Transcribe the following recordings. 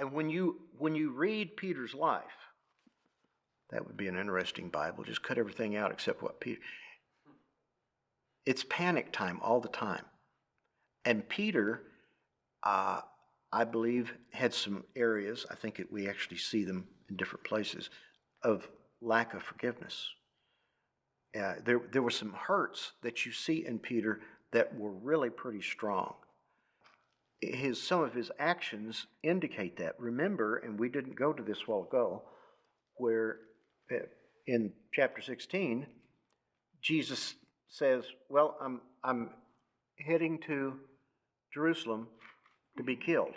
And when you read Peter's life, that would be an interesting Bible. Just cut everything out except what Peter. It's panic time all the time. And Peter, I believe, had some areas, I think we actually see them in different places, of lack of forgiveness. There were some hurts that you see in Peter that were really pretty strong. Some of his actions indicate that. Remember, and we didn't go to this a while ago, where in chapter 16, Jesus says, well, I'm heading to Jerusalem to be killed.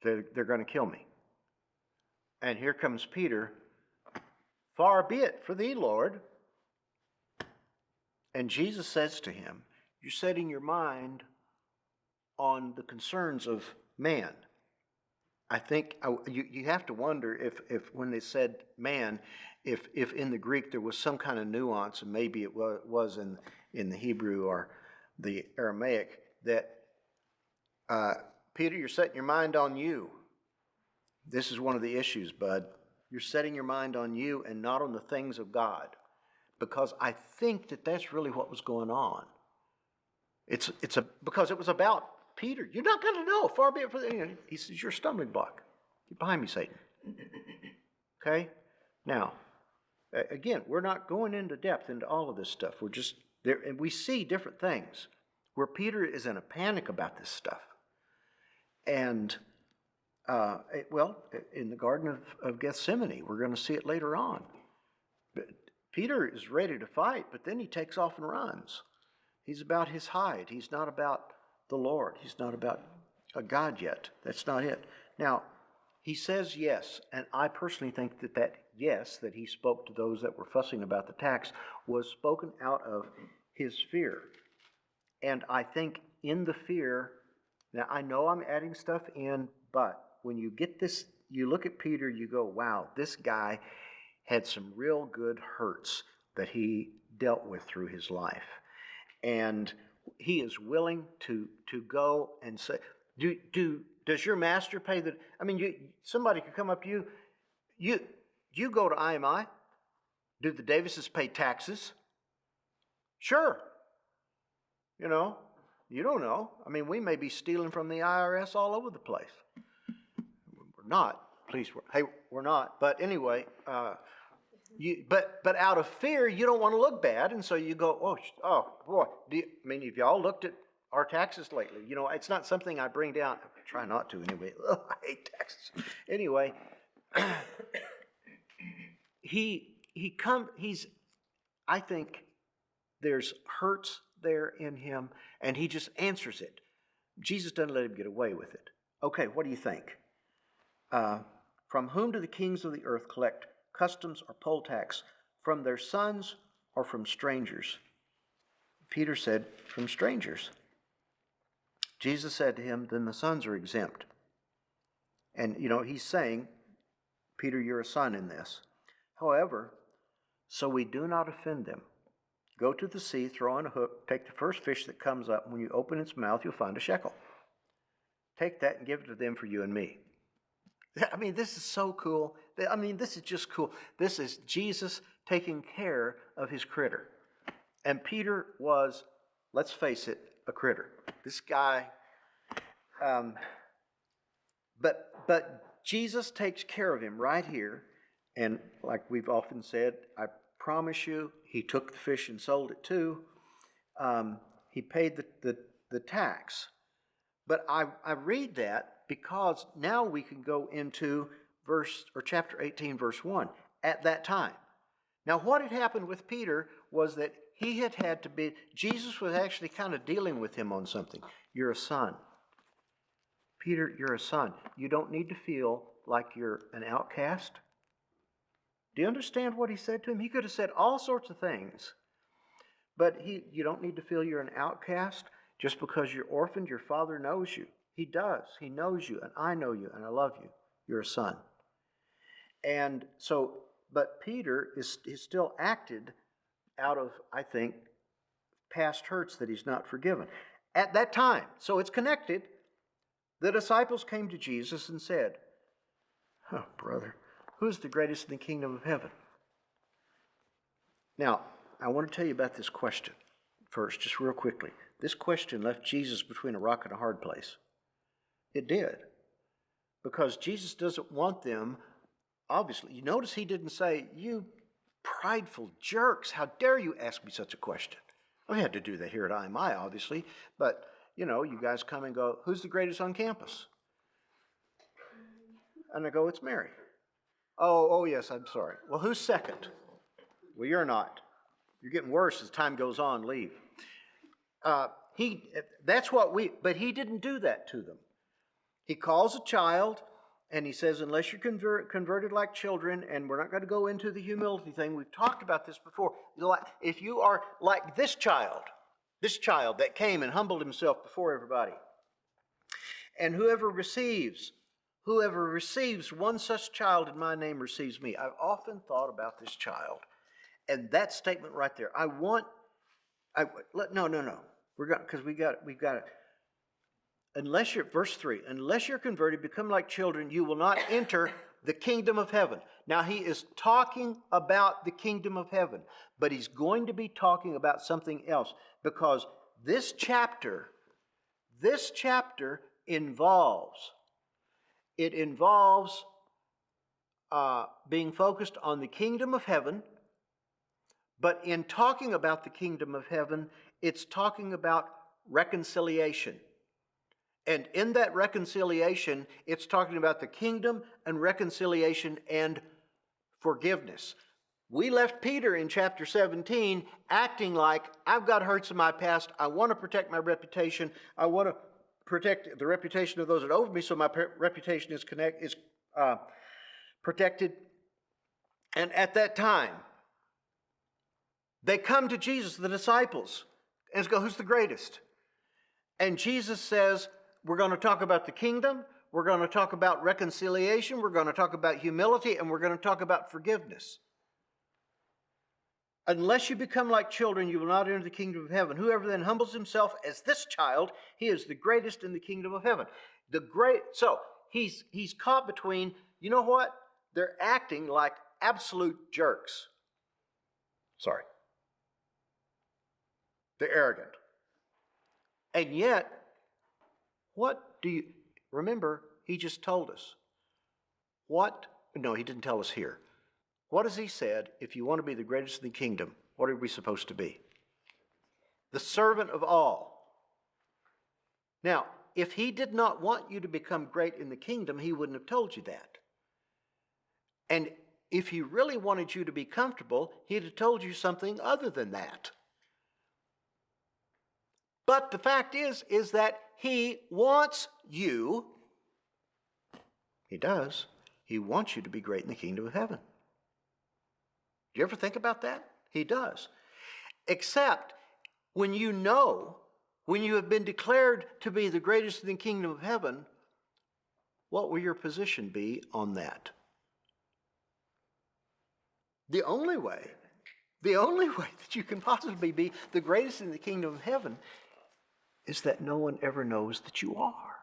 They're going to kill me. And here comes Peter, far be it for thee, Lord. And Jesus says to him, you're setting your mind on the concerns of man. I think you have to wonder if when they said man, if in the Greek there was some kind of nuance, and maybe it was in the Hebrew or the Aramaic, that Peter, you're setting your mind on you. This is one of the issues, bud. You're setting your mind on you and not on the things of God. Because I think that's really what was going on. Because it was about Peter. You're not going to know. Far be it for the. He says, you're a stumbling block. Get behind me, Satan. Okay? Now, again, we're not going into depth into all of this stuff. We're just there, and we see different things where Peter is in a panic about this stuff. And, in the Garden of Gethsemane, we're going to see it later on. But Peter is ready to fight, but then he takes off and runs. He's about his hide. He's not about the Lord. He's not about a God yet. That's not it. Now, he says yes, and I personally think that yes that he spoke to those that were fussing about the tax was spoken out of his fear. And I think in the fear, now I know I'm adding stuff in, but when you get this, you look at Peter, you go, wow, this guy had some real good hurts that he dealt with through his life. And he is willing to go and say, does your master pay the... I mean, somebody could come up to you, you go to IMI. Do the Davises pay taxes? Sure. You don't know. I mean, we may be stealing from the IRS all over the place. We're not. Please, we're not. But anyway, but out of fear, you don't want to look bad, and so you go, oh boy. Have y'all looked at our taxes lately? It's not something I bring down. I try not to anyway. I hate taxes. Anyway, I think there's hurts there in him, and he just answers it. Jesus doesn't let him get away with it. Okay, what do you think? From whom do the kings of the earth collect customs or poll tax? From their sons or from strangers? Peter said, from strangers. Jesus said to him, then the sons are exempt. And, he's saying, Peter, you're a son in this. However, so we do not offend them. Go to the sea, throw in a hook, take the first fish that comes up. When you open its mouth, you'll find a shekel. Take that and give it to them for you and me. I mean, this is so cool. I mean, this is just cool. This is Jesus taking care of his critter. And Peter was, let's face it, a critter. This guy, but Jesus takes care of him right here. And like we've often said, I promise you, he took the fish and sold it too. He paid the tax. But I read that because now we can go into chapter 18, verse 1, at that time. Now, what had happened with Peter was that he had to be, Jesus was actually kind of dealing with him on something. You're a son. Peter, you're a son. You don't need to feel like you're an outcast. Do you understand what he said to him? He could have said all sorts of things. But you don't need to feel you're an outcast just because you're orphaned. Your father knows you. He does. He knows you, and I know you, and I love you. You're a son. And so, but Peter is still acted out of, I think, past hurts that he's not forgiven. At that time, so it's connected, the disciples came to Jesus and said, Oh, brother. Who's the greatest in the kingdom of heaven? Now, I want to tell you about this question first, just real quickly. This question left Jesus between a rock and a hard place. It did. Because Jesus doesn't want them, obviously. You notice he didn't say, "You prideful jerks, how dare you ask me such a question?" We had to do that here at IMI, obviously. But, you guys come and go, "Who's the greatest on campus?" And I go, "It's Mary." Oh, yes, I'm sorry. Well, who's second? Well, you're not. You're getting worse as time goes on. Leave. But he didn't do that to them. He calls a child and he says, unless you're converted like children, and we're not going to go into the humility thing. We've talked about this before. If you are like this child that came and humbled himself before everybody, and whoever receives one such child in my name receives me. I've often thought about this child. And that statement right there, no. We've got it. Verse 3, unless you're converted, become like children, you will not enter the kingdom of heaven. Now he is talking about the kingdom of heaven, but he's going to be talking about something else, because this chapter involves being focused on the kingdom of heaven. But in talking about the kingdom of heaven, it's talking about reconciliation. And in that reconciliation, it's talking about the kingdom and reconciliation and forgiveness. We left Peter in chapter 17 acting like, I've got hurts in my past. I want to protect my reputation. I want to protect the reputation of those that over me, so my reputation is protected. And at that time, they come to Jesus, the disciples, and go, "Who's the greatest?" And Jesus says, we're going to talk about the kingdom, we're going to talk about reconciliation, we're going to talk about humility, and we're going to talk about forgiveness. Unless you become like children, you will not enter the kingdom of heaven. Whoever then humbles himself as this child, he is the greatest in the kingdom of heaven. So he's caught between, you know what? They're acting like absolute jerks. Sorry. They're arrogant. And yet, remember, he just told us. No, he didn't tell us here. What has he said? If you want to be the greatest in the kingdom, what are we supposed to be? The servant of all. Now, if he did not want you to become great in the kingdom, he wouldn't have told you that. And if he really wanted you to be comfortable, he'd have told you something other than that. But the fact is that he wants you, he does, he wants you to be great in the kingdom of heaven. Do you ever think about that? He does. Except when you have been declared to be the greatest in the kingdom of heaven, what will your position be on that? The only way that you can possibly be the greatest in the kingdom of heaven is that no one ever knows that you are.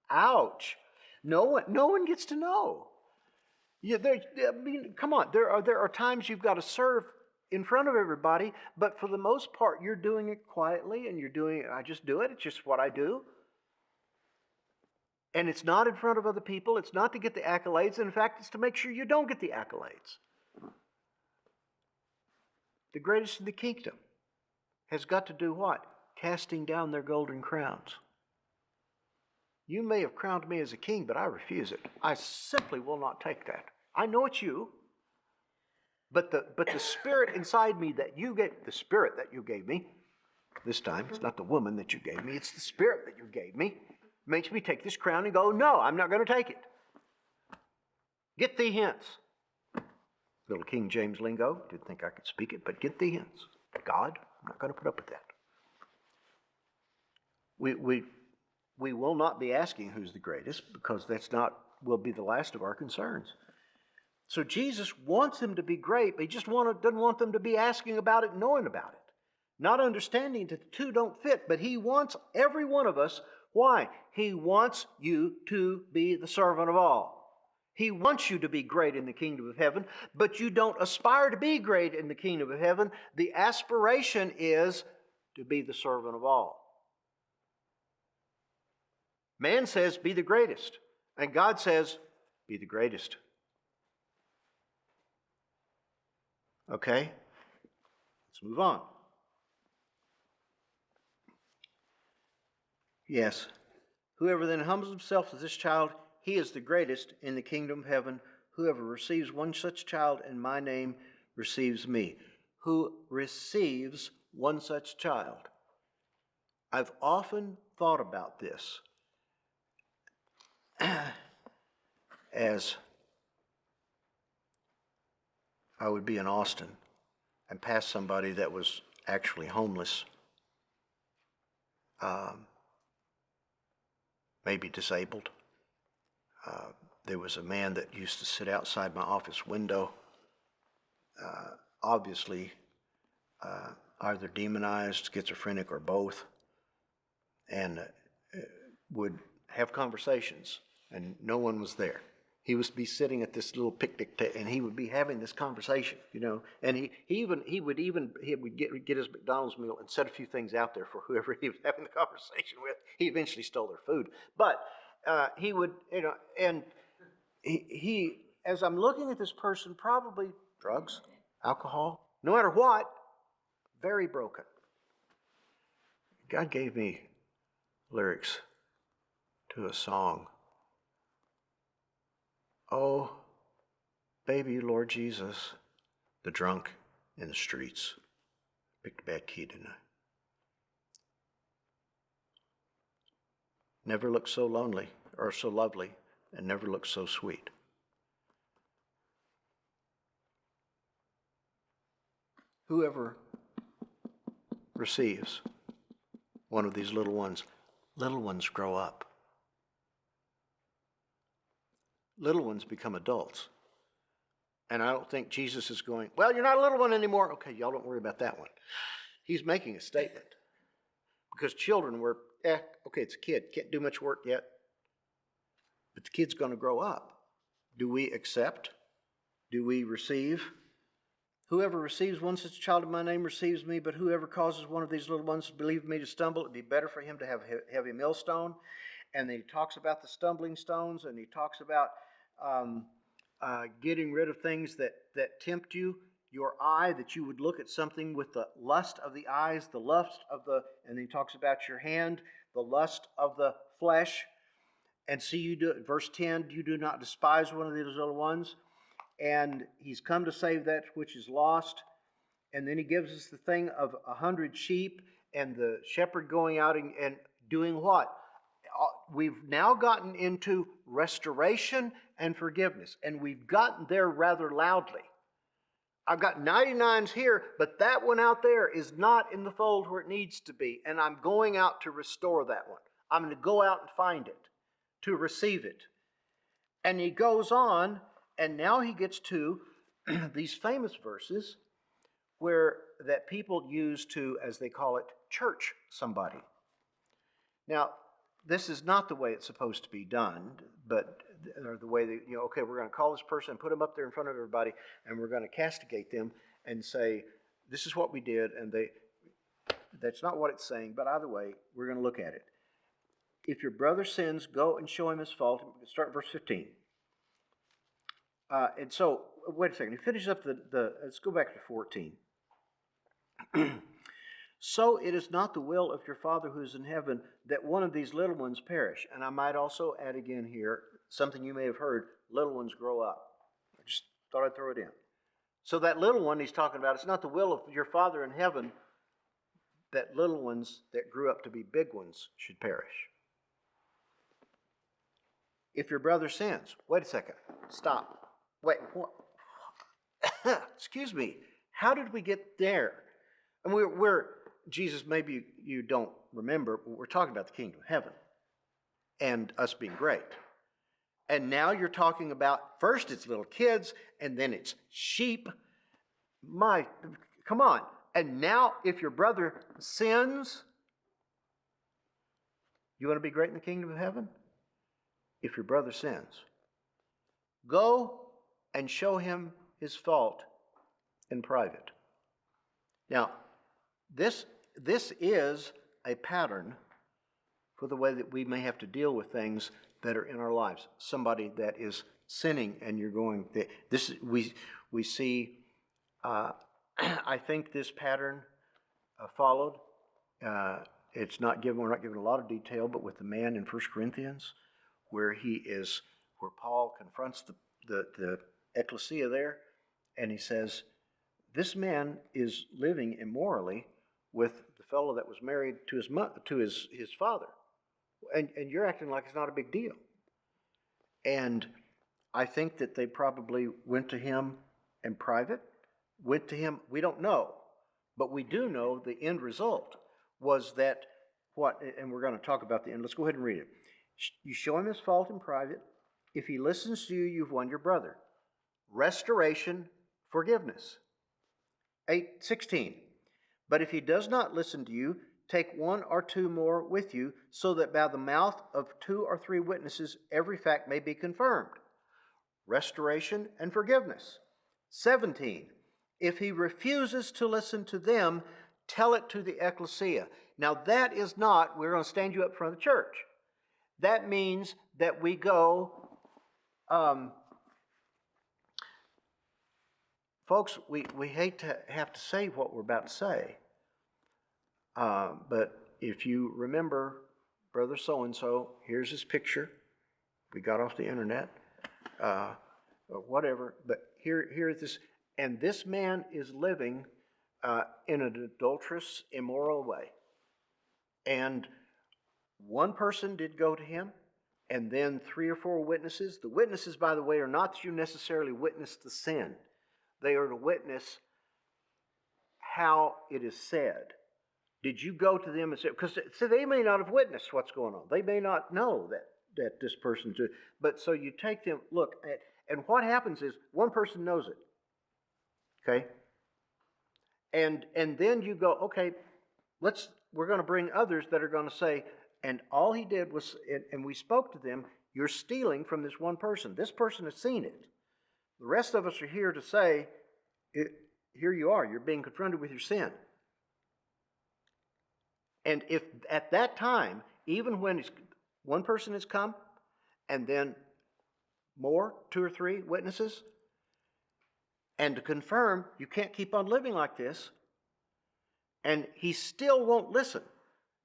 Ouch. No one gets to know. Come on. There are times you've got to serve in front of everybody, but for the most part, you're doing it quietly, and I just do it. It's just what I do. And it's not in front of other people. It's not to get the accolades. In fact, it's to make sure you don't get the accolades. The greatest in the kingdom has got to do what? Casting down their golden crowns. You may have crowned me as a king, but I refuse it. I simply will not take that. I know it's you, but the spirit inside me that you gave me, this time, it's not the woman that you gave me, it's the spirit that you gave me, makes me take this crown and go, no, I'm not going to take it. Get thee hence. Little King James lingo, didn't think I could speak it, but get thee hence. God, I'm not going to put up with that. We will not be asking who's the greatest, because will be the last of our concerns. So Jesus wants them to be great, but he just doesn't want them to be asking about it, knowing about it. Not understanding that the two don't fit, but he wants every one of us, Why? He wants you to be the servant of all. He wants you to be great in the kingdom of heaven, but you don't aspire to be great in the kingdom of heaven. The aspiration is to be the servant of all. Man says, be the greatest. And God says, be the greatest. Okay? Let's move on. Yes. Whoever then humbles himself as this child, he is the greatest in the kingdom of heaven. Whoever receives one such child in my name receives me. Who receives one such child? I've often thought about this as I would be in Austin and pass somebody that was actually homeless, maybe disabled. There was a man that used to sit outside my office window, obviously either demonized, schizophrenic, or both, and would have conversations, and no one was there. He would be sitting at this little picnic table, and he would be having this conversation, and he would get his McDonald's meal and set a few things out there for whoever he was having the conversation with. He eventually stole their food, but he would, and he, as I'm looking at this person, probably drugs, alcohol, no matter what, very broken. God gave me lyrics to a song. Oh, baby Lord Jesus, the drunk in the streets. Picked a bad key, didn't I? Never looked so lonely or so lovely, and never looked so sweet. Whoever receives one of these little ones grow up. Little ones become adults. And I don't think Jesus is going, well, you're not a little one anymore. Okay, y'all don't worry about that one. He's making a statement. Because children were, okay, it's a kid. Can't do much work yet. But the kid's going to grow up. Do we accept? Do we receive? Whoever receives one such child in my name receives me, but whoever causes one of these little ones to believe me to stumble, it'd be better for him to have a heavy millstone. And then he talks about the stumbling stones, and he talks about getting rid of things that tempt you. Your eye, that you would look at something with the lust of the eyes, the lust of the, and then he talks about your hand, the lust of the flesh. And see, you do, verse 10, you do not despise one of these little ones. And he's come to save that which is lost. And then he gives us the thing of 100 sheep and the shepherd going out and doing what? We've now gotten into restoration and forgiveness. And we've gotten there rather loudly. I've got 99s here, but that one out there is not in the fold where it needs to be. And I'm going out to restore that one. I'm going to go out and find it, to receive it. And he goes on, and now he gets to these famous verses where that people use to, as they call it, church somebody. Now, this is not the way it's supposed to be done, but or the way that, okay, we're going to call this person and put them up there in front of everybody, and we're going to castigate them and say, this is what we did, and that's not what it's saying, but either way, we're going to look at it. If your brother sins, go and show him his fault. Start verse 15. And so, wait a second. He finishes up let's go back to 14. So it is not the will of your Father who is in heaven that one of these little ones perish. And I might also add again here, something you may have heard, little ones grow up. I just thought I'd throw it in. So that little one he's talking about, it's not the will of your Father in heaven that little ones that grew up to be big ones should perish. If your brother sins, wait a second, stop. Wait, what? Excuse me, how did we get there? And we're Jesus, maybe you don't remember, but we're talking about the kingdom of heaven and us being great. And now you're talking about, first it's little kids, and then it's sheep. Come on. And now if your brother sins, You want to be great in the kingdom of heaven? If your brother sins, go and show him his fault in private. Now, this is a pattern for the way that we may have to deal with things that are in our lives. Somebody that is sinning, and you're going. This we see. I think this pattern followed. It's not given. We're not given a lot of detail, but with the man in 1 Corinthians, where Paul confronts the ecclesia there, and he says, "This man is living immorally with the fellow that was married to his father, and you're acting like it's not a big deal." And I think that they probably went to him in private. Went to him. We don't know, but we do know the end result was that what, and we're going to talk about the end. Let's go ahead and read it. You show him his fault in private. If he listens to you, you've won your brother. Restoration, forgiveness. 8:16. But if he does not listen to you, take one or two more with you, so that by the mouth of 2 or 3 witnesses every fact may be confirmed. Restoration and forgiveness. 17. If he refuses to listen to them, tell it to the ecclesia. Now that is not, we're going to stand you up in front of the church. That means that we go, folks, we hate to have to say what we're about to say, but if you remember Brother So-and-so, here's his picture. We got off the internet, or whatever, but here is this, and this man is living in an adulterous, immoral way. And one person did go to him, and then 3 or 4 witnesses. The witnesses, by the way, are not that you necessarily witness the sin. They are to witness how it is said. Did you go to them and say, because they may not have witnessed what's going on. They may not know that this person did. But so you take them, look, and what happens is one person knows it. Okay? And then you go, okay, we're going to bring others that are going to say, and all he did was, and we spoke to them, you're stealing from this one person. This person has seen it. The rest of us are here to say, here you are, you're being confronted with your sin. And if at that time, even when one person has come, and then more, 2 or 3 witnesses, and to confirm, you can't keep on living like this, and he still won't listen.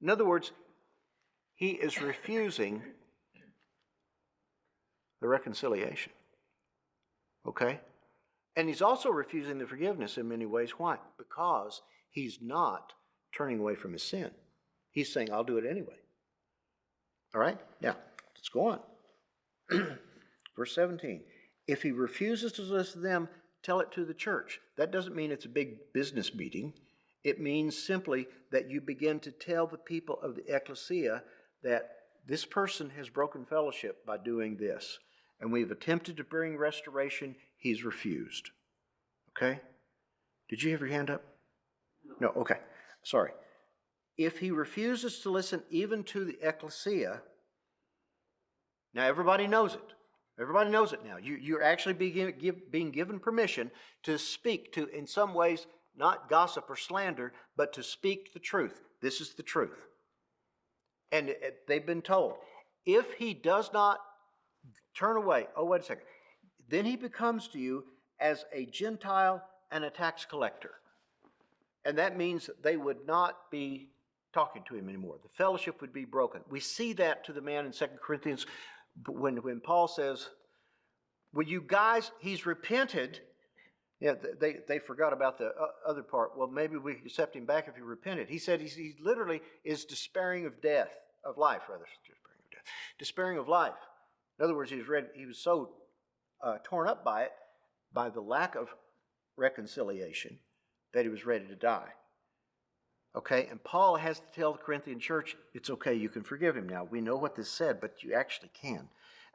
In other words, he is refusing the reconciliation. Okay? And he's also refusing the forgiveness in many ways. Why? Because he's not turning away from his sin. He's saying, I'll do it anyway. All right? Now, let's go on. Verse 17. If he refuses to listen to them, tell it to the church. That doesn't mean it's a big business meeting. It means simply that you begin to tell the people of the ecclesia that this person has broken fellowship by doing this. And we've attempted to bring restoration. He's refused. Okay? Did you have your hand up? No, okay. Sorry. If he refuses to listen even to the ecclesia, now everybody knows it. Everybody knows it now. You're actually being given permission to speak to, in some ways, not gossip or slander, but to speak the truth. This is the truth. And they've been told, if he does not turn away, oh, wait a second, then he becomes to you as a Gentile and a tax collector. And that means that they would not be talking to him anymore. The fellowship would be broken. We see that to the man in 2 Corinthians when Paul says, well, you guys, he's repented. Yeah, they forgot about the other part. Well, maybe we could accept him back if he repented. He said he literally is despairing of life. Despairing of life. In other words, he was so torn up by it, by the lack of reconciliation, that he was ready to die. Okay, and Paul has to tell the Corinthian church, it's okay, you can forgive him now. We know what this said, but you actually can.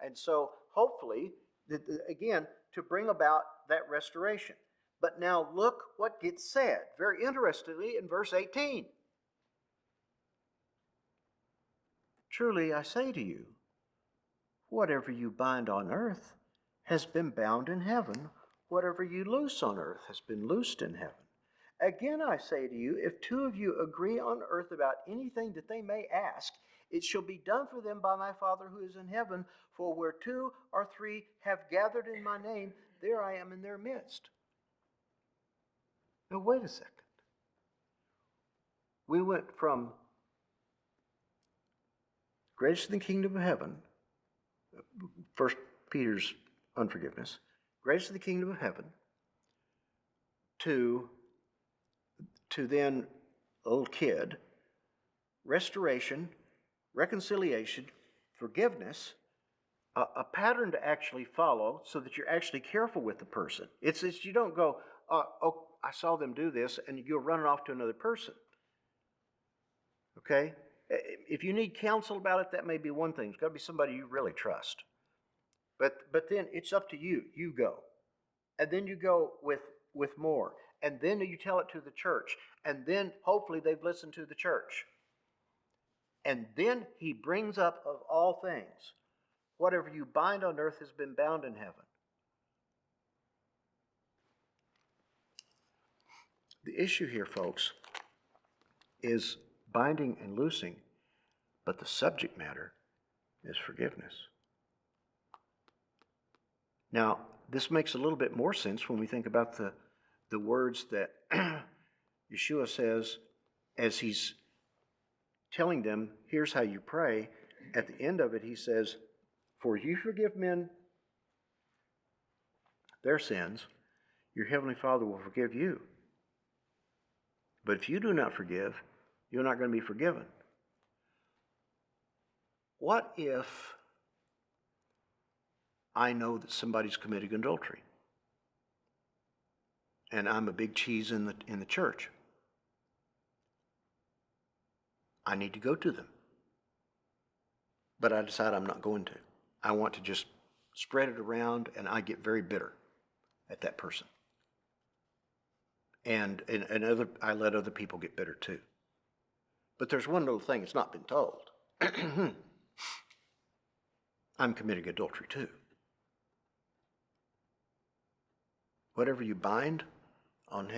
And so, hopefully, again, to bring about that restoration. But now look what gets said, very interestingly, in verse 18. Truly I say to you, whatever you bind on earth has been bound in heaven. Whatever you loose on earth has been loosed in heaven. Again I say to you, if two of you agree on earth about anything that they may ask, it shall be done for them by my Father who is in heaven. For where two or three have gathered in my name, there I am in their midst. Now wait a second. We went from greatest in the kingdom of heaven, 1 Peter's unforgiveness, greatest in the kingdom of heaven, to then a little kid, restoration, reconciliation, forgiveness, a pattern to actually follow so that you're actually careful with the person. It's you don't go, oh, I saw them do this, and you go running off to another person. Okay? If you need counsel about it, that may be one thing. It's got to be somebody you really trust. But then it's up to you. You go. And then you go with more. And then you tell it to the church. And then hopefully they've listened to the church. And then he brings up of all things, whatever you bind on earth has been bound in heaven. The issue here, folks, is binding and loosing, but the subject matter is forgiveness. Now, this makes a little bit more sense when we think about the words that Yeshua says as he's telling them, here's how you pray. At the end of it, he says, for you forgive men their sins, your heavenly Father will forgive you. But if you do not forgive, you're not going to be forgiven. What if I know that somebody's committing adultery and I'm a big cheese in the church? I need to go to them. But I decide I'm not going to. I want to just spread it around, and I get very bitter at that person. And I let other people get bitter too. But there's one little thing that's not been told. I'm committing adultery too. Whatever you bind in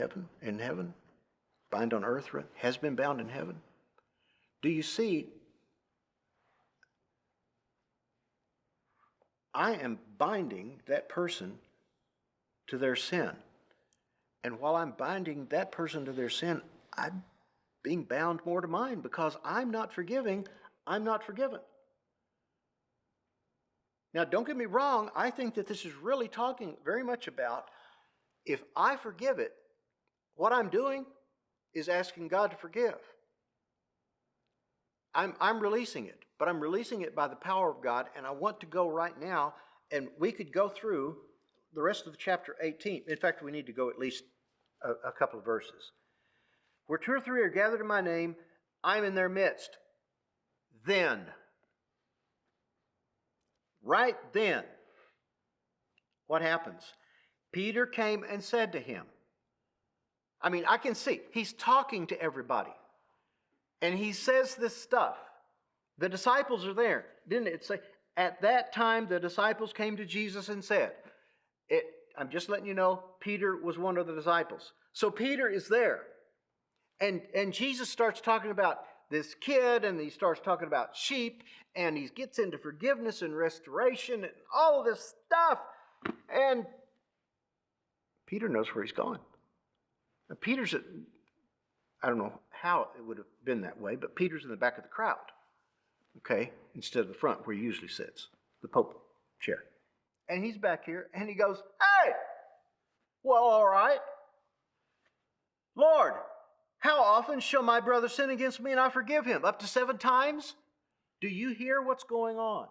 heaven, bind on earth, has been bound in heaven. Do you see? I am binding that person to their sin. And while I'm binding that person to their sin, I'm being bound more to mine because I'm not forgiving, I'm not forgiven. Now, don't get me wrong, I think that this is really talking very much about if I forgive it, what I'm doing is asking God to forgive. I'm releasing it, but I'm releasing it by the power of God, and I want to go right now, and we could go through the rest of the chapter 18. In fact, we need to go at least a couple of verses. Where two or three are gathered in my name, I'm in their midst. Then, right then, what happens? Peter came and said to him, I mean, I can see, he's talking to everybody. And he says this stuff. The disciples are there. Didn't it say, at that time the disciples came to Jesus and said, I'm just letting you know, Peter was one of the disciples. So Peter is there. And Jesus starts talking about this kid, and he starts talking about sheep, and he gets into forgiveness and restoration and all of this stuff. And Peter knows where he's going. Now, I don't know how it would have been that way, but Peter's in the back of the crowd, okay, instead of the front where he usually sits, the Pope chair. And he's back here, and he goes, hey, well, all right. Lord, how often shall my brother sin against me and I forgive him? Up to 7 times? Do you hear what's going on?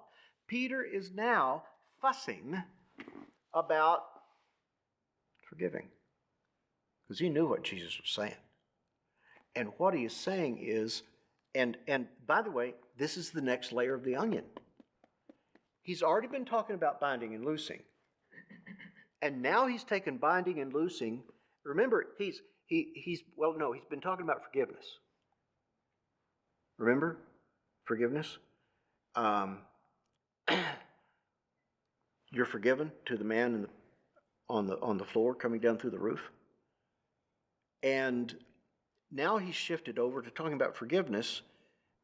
Peter is now fussing about forgiving because he knew what Jesus was saying. And what he is saying is, and by the way, this is the next layer of the onion. He's already been talking about binding and loosing. And now he's taken binding and loosing. Remember, he's been talking about forgiveness. Remember? Forgiveness? Um, you're forgiven to the man on the floor coming down through the roof. And now he's shifted over to talking about forgiveness,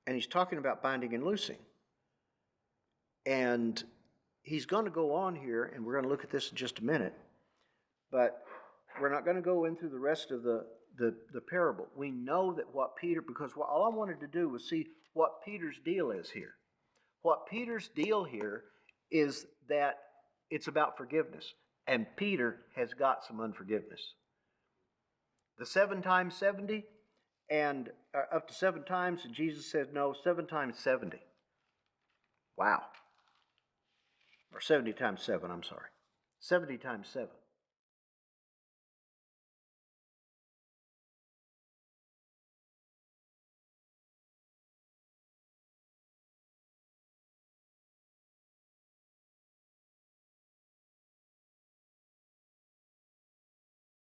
and he's talking about binding and loosing. And he's going to go on here, and we're going to look at this in just a minute, but we're not going to go into the rest of the parable. We know that what Peter, because all I wanted to do was see what Peter's deal is here. What Peter's deal here is that it's about forgiveness, and Peter has got some unforgiveness. The 7 times 70, and up to 7 times, and Jesus said no, 7 times 70. Wow. Or 70 times 7, I'm sorry. 70 times 7.